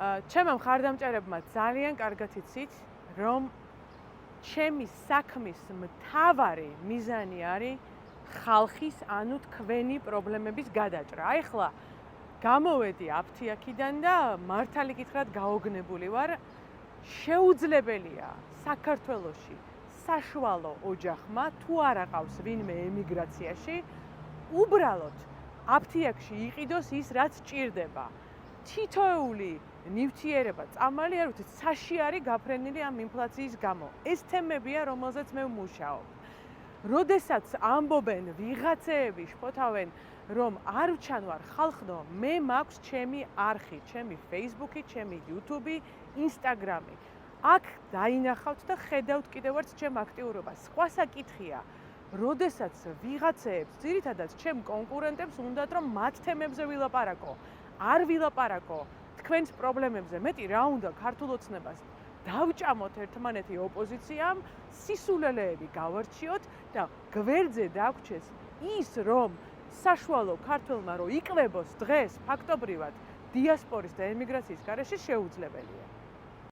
ჩემმა მხარდამჭერებმა ძალიან კარგად იცით, რომ ჩემი საქმის მთავარი მიზანი არის ხალხის, ანუ თქვენი პრობლემების გადაჭრა. ახლა გამოვედი აფთიაქიდან და მართალი გითხრათ გაოგნებული ვარ. შეუძლებელია საქართველოში საშუალო ოჯახმა თუ არ აყავს ვინმე ემიგრაციაში, უბრალოდ აფთიაქში იყიდოს ის, რაც ჭირდება. თითოეული ნივთიერება, წამალი არ ვიცით, საში არის გაფრენილი ამ ინფლაციის გამო. ეს თემებია, რომელზეც მე ვმუშაობ. როდესაც ამბობენ ვიღაცეები, შფოთავენ, რომ არ ვჩანვარ ხალხნო, მე მაქვს ჩემი არხი, ჩემი Facebook-ი, ჩემი YouTube-ი, Instagram-ი. აქ დაინახავთ და ხედავთ კიდევ ერთ ჩემ აქტიურობას. სხვა საკითხია, როდესაც ვიღაცეებს, ძირითადად ჩემ კონკურენტებს უნდათ, რომ მათ თემებზე ვილაპარაკო. არ ვილაპარაკო თქვენს პრობლემებზე, მეტი რა უნდა ქართულ ოცნებას დავჭამოთ ერთმანეთი ოპოზიციამ, სისულელეები გავარჩიოთ და გვერდზე დაგვრჩეს ის, რომ საშუალო ქართველმა რომ იკვებოს დღეს ფაქტობრივად დიასპორის და ემიგრაციის გარეშე შეუძლებელია.